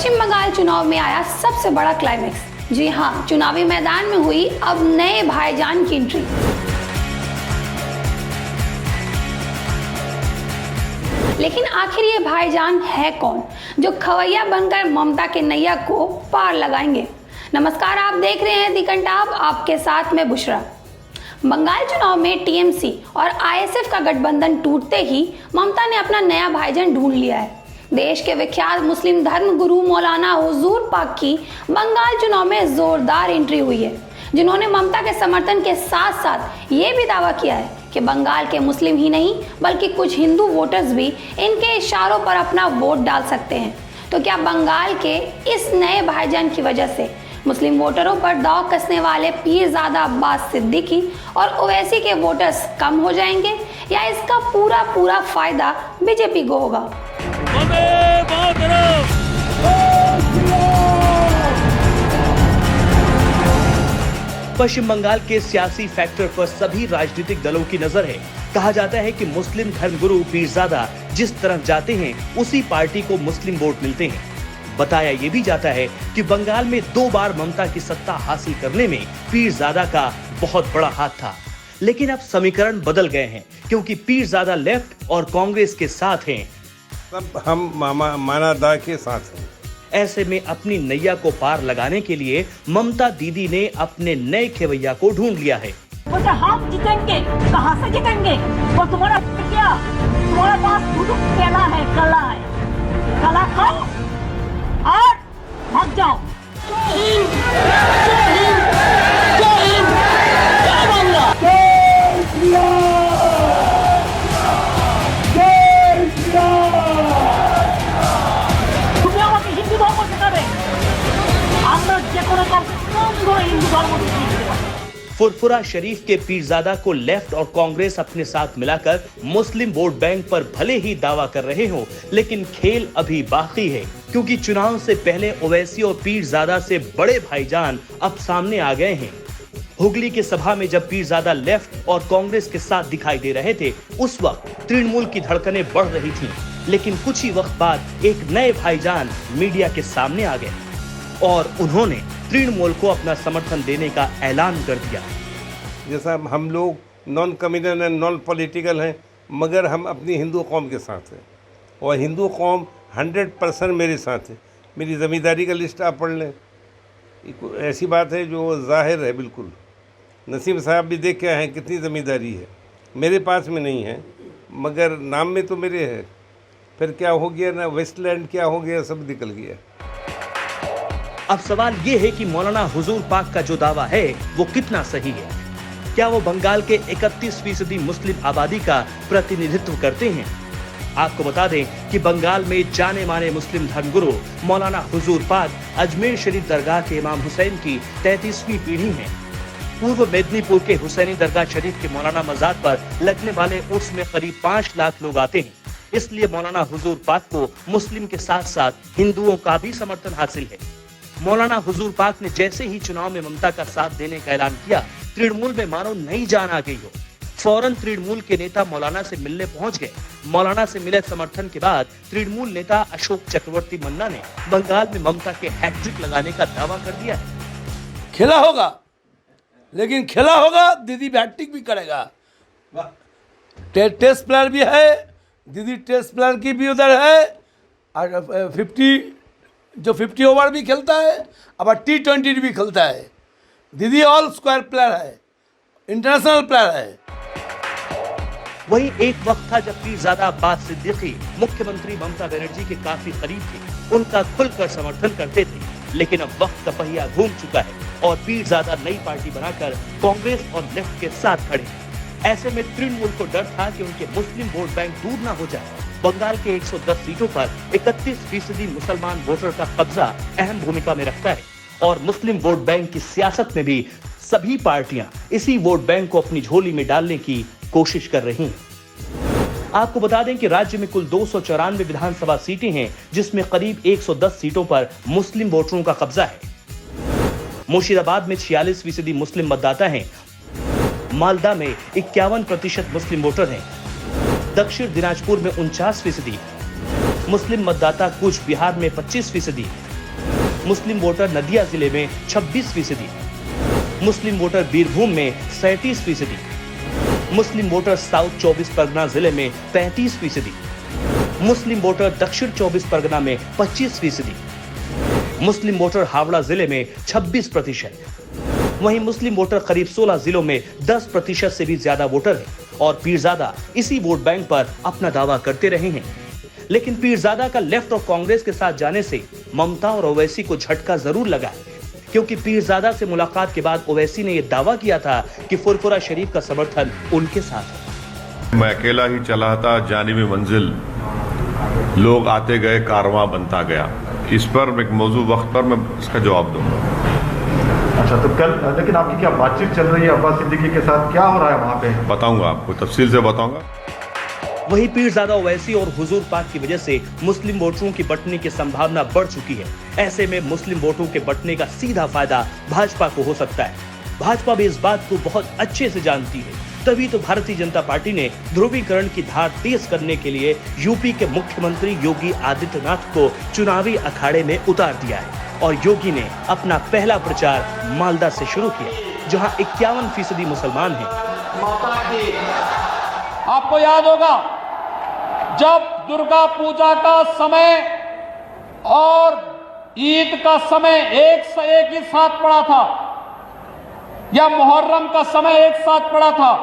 पश्चिम बंगाल चुनाव में आया सबसे बड़ा क्लाइमेक्स। जी हाँ, चुनावी मैदान में हुई अब नए भाईजान की एंट्री। लेकिन आखिर ये भाईजान है कौन जो खवैया बनकर ममता के नैया को पार लगाएंगे? नमस्कार, आप देख रहे हैं दी कंटाब, आपके साथ मैं बुशरा। बंगाल चुनाव में टीएमसी और आईएसएफ का गठबंधन टूटते ही ममता ने अपना नया भाईजान ढूंढ लिया है। देश के विख्यात मुस्लिम धर्म गुरु मौलाना हुजूर पाक की बंगाल चुनाव में जोरदार एंट्री हुई है, जिन्होंने ममता के समर्थन के साथ साथ ये भी दावा किया है कि बंगाल के मुस्लिम ही नहीं बल्कि कुछ हिंदू वोटर्स भी इनके इशारों पर अपना वोट डाल सकते हैं। तो क्या बंगाल के इस नए भाईजान की वजह से मुस्लिम वोटरों पर दांव कसने वाले पीरजादा अब्बास सिद्दीकी और ओवैसी के वोटर्स कम हो जाएंगे, या इसका पूरा फायदा बीजेपी को होगा? पश्चिम बंगाल के सियासी फैक्टर पर सभी राजनीतिक दलों की नजर है। कहा जाता है कि मुस्लिम धर्मगुरु पीरजादा जिस तरफ जाते हैं उसी पार्टी को मुस्लिम वोट मिलते हैं। बताया ये भी जाता है कि बंगाल में 2 बार ममता की सत्ता हासिल करने में पीरजादा का बहुत बड़ा हाथ था, लेकिन अब समीकरण बदल गए हैं क्योंकि पीरजादा लेफ्ट और कांग्रेस के साथ हैं। सब हम माना दा के साथ हैं। ऐसे में अपनी नैया को पार लगाने के लिए ममता दीदी ने अपने नए खेवैया को ढूंढ लिया है। बोलते हम जीतेंगे, कहाँ से जीतेंगे? और तुम्हारा क्या? तुम्हारे पास केला है, कला है, कला खाओ और भाग जाओ। फुरफुरा शरीफ के पीरजादा को लेफ्ट और कांग्रेस अपने साथ मिलाकर मुस्लिम वोट बैंक पर भले ही दावा कर रहे हो, लेकिन खेल अभी बाकी है क्योंकि चुनाव से पहले ओवैसी और पीरजादा से बड़े भाईजान अब सामने आ गए हैं। हुगली के सभा में जब पीरजादा लेफ्ट और कांग्रेस के साथ दिखाई दे रहे थे, उस वक्त तृणमूल की धड़कनें बढ़ रही थीं, लेकिन कुछ ही वक्त बाद एक नए भाईजान मीडिया के सामने आ गए और उन्होंने तृणमूल को अपना समर्थन देने का ऐलान कर दिया। जैसा हम लोग non communal and non political हैं, मगर हम अपनी हिंदू कौम के साथ हैं और हिंदू कौम 100% मेरे साथ है। मेरी ज़मींदारी का लिस्ट आप पढ़ लें, ऐसी बात है जो जाहिर है बिल्कुल। नसीम साहब भी देख के आए हैं कितनी ज़मींदारी है, मेरे पास में नहीं है मगर नाम में तो मेरे है। फिर क्या हो गया ना, वेस्टलैंड क्या हो गया, सब निकल गया। अब सवाल ये है कि मौलाना हुजूर पाक का जो दावा है वो कितना सही है। क्या वो बंगाल के 31% मुस्लिम आबादी का प्रतिनिधित्व करते हैं? आपको बता दें कि बंगाल में जाने माने मुस्लिम धर्मगुरु मौलाना हुजूर पाक अजमेर शरीफ दरगाह के इमाम हुसैन की 33वीं पीढ़ी हैं। पूर्व मेदिनीपुर के हुसैनी दरगाह शरीफ के मौलाना मज़ार पर लगने वाले उर्स में करीब 5 लाख लोग आते हैं। इसलिए मौलाना हुजूर पाक को मुस्लिम के साथ साथ हिंदुओं का भी समर्थन हासिल है। मौलाना हुजूर पाक ने जैसे ही चुनाव में ममता का साथ देने का ऐलान किया, तृणमूल में मानो नई जान आ गई हो। फौरन तृणमूल के नेता मौलाना से मिलने पहुंच गए। मौलाना से मिले समर्थन के बाद तृणमूल नेता अशोक चक्रवर्ती मन्ना ने बंगाल में ममता के हैट्रिक लगाने का दावा कर दिया है। खेला होगा, लेकिन खेला होगा, दीदी हैट्रिक भी करेगा। टेस्ट प्लेयर भी है, दीदी टेस्ट प्लेयर की भी उधर है और 50 ओवर भी खेलता है, अब T20 भी खेलता है। दीदी ऑल स्क्वायर प्लेयर है, इंटरनेशनल प्लेयर है। वही एक वक्त था जब पीरजादा अब्बास सिद्दीकी मुख्यमंत्री ममता बनर्जी के काफी करीब थे, उनका खुलकर समर्थन करते थे। लेकिन अब वक्त का पहिया घूम चुका है और पीरजादा नई पार्टी बनाकर कांग्रेस और लेफ्ट के साथ खड़े। ऐसे में तृणमूल को डर था कि उनके मुस्लिम वोट बैंक दूर ना हो जाए। बंगाल के 110 सीटों पर 31% मुसलमान वोटर का कब्जा अहम भूमिका में रखता है और मुस्लिम वोट बैंक की सियासत में भी सभी पार्टियां इसी वोट बैंक को अपनी झोली में डालने की कोशिश कर रही हैं। आपको बता दें कि राज्य में कुल 294 विधानसभा सीटें हैं, जिसमें करीब 110 सीटों पर मुस्लिम वोटरों का कब्जा है। मुर्शिदाबाद में 46% मुस्लिम मतदाता हैं, मालदा में 51% मुस्लिम वोटर हैं, दक्षिण दिनाजपुर में 49%, मुस्लिम मतदाता कूच बिहार में 25%, मुस्लिम वोटर नदिया जिले में 26%, मुस्लिम वोटर बीरभूम में 37%, मुस्लिम वोटर साउथ 24 परगना जिले में 35%, मुस्लिम वोटर दक्षिण 24 परगना में 25%, मुस्लिम वोटर हावड़ा जिले में 26%, वहीं मुस्लिम वोटर करीब 16 जिलों में 10% से भी ज्यादा वोटर हैं और पीरजादा इसी वोट बैंक पर अपना दावा करते रहे हैं। लेकिन पीरजादा का लेफ्ट और कांग्रेस के साथ जाने से ममता और ओवैसी को झटका जरूर लगा है, क्योंकि पीरजादा से मुलाकात के बाद ओवैसी ने यह दावा किया था कि फुरफुरा शरीफ का समर्थन उनके साथ है। मैं अकेला ही चला था, जानिबी मंजिल लोग आते गए, कारवां बनता गया। इस पर एक मौजू वक्त पर मैं इसका जवाब दूंगा। अच्छा, तो कल लेकिन आपकी क्या बातचीत चल रही है अब्बास सिद्दीकी के साथ, क्या हो रहा है वहाँ पे? बताऊंगा आपको, तफसील से बताऊंगा। वहीं पीरजादा ओवैसी और हुजूर पाक की वजह से मुस्लिम वोटरों की बंटने की संभावना बढ़ चुकी है। ऐसे में मुस्लिम वोटों के बंटने का सीधा फायदा भाजपा को हो सकता है। भाजपा भी इस बात को बहुत अच्छे से जानती है, तभी तो भारतीय जनता पार्टी ने ध्रुवीकरण की धार तेज करने के लिए यूपी के मुख्यमंत्री योगी आदित्यनाथ को चुनावी अखाड़े में उतार दिया है। और योगी ने अपना पहला प्रचार मालदा से शुरू किया, जहां 51% मुसलमान हैं। आपको याद होगा जब दुर्गा पूजा का समय और ईद का समय एक ही साथ पड़ा था, या मुहर्रम का समय एक साथ पड़ा था,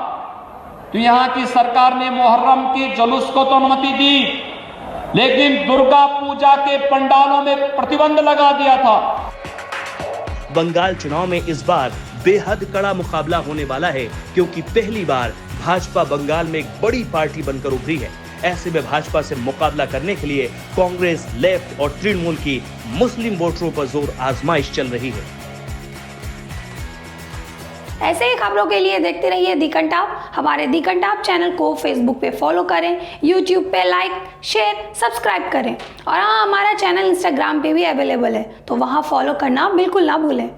तो यहां की सरकार ने मुहर्रम के जुलूस को तो अनुमति दी, लेकिन दुर्गा पूजा के पंडालों में प्रतिबंध लगा दिया था। बंगाल चुनाव में इस बार बेहद कड़ा मुकाबला होने वाला है, क्योंकि पहली बार भाजपा बंगाल में एक बड़ी पार्टी बनकर उभरी है। ऐसे में भाजपा से मुकाबला करने के लिए कांग्रेस, लेफ्ट और तृणमूल की मुस्लिम वोटरों पर जोर आजमाइश चल रही है। ऐसे ही खबरों के लिए देखते रहिए दी कंटाप। हमारे दी कंटाप चैनल को फेसबुक पे फॉलो करें, यूट्यूब पे लाइक, शेयर, सब्सक्राइब करें और हाँ, हमारा चैनल इंस्टाग्राम पे भी अवेलेबल है, तो वहाँ फॉलो करना बिल्कुल ना भूलें।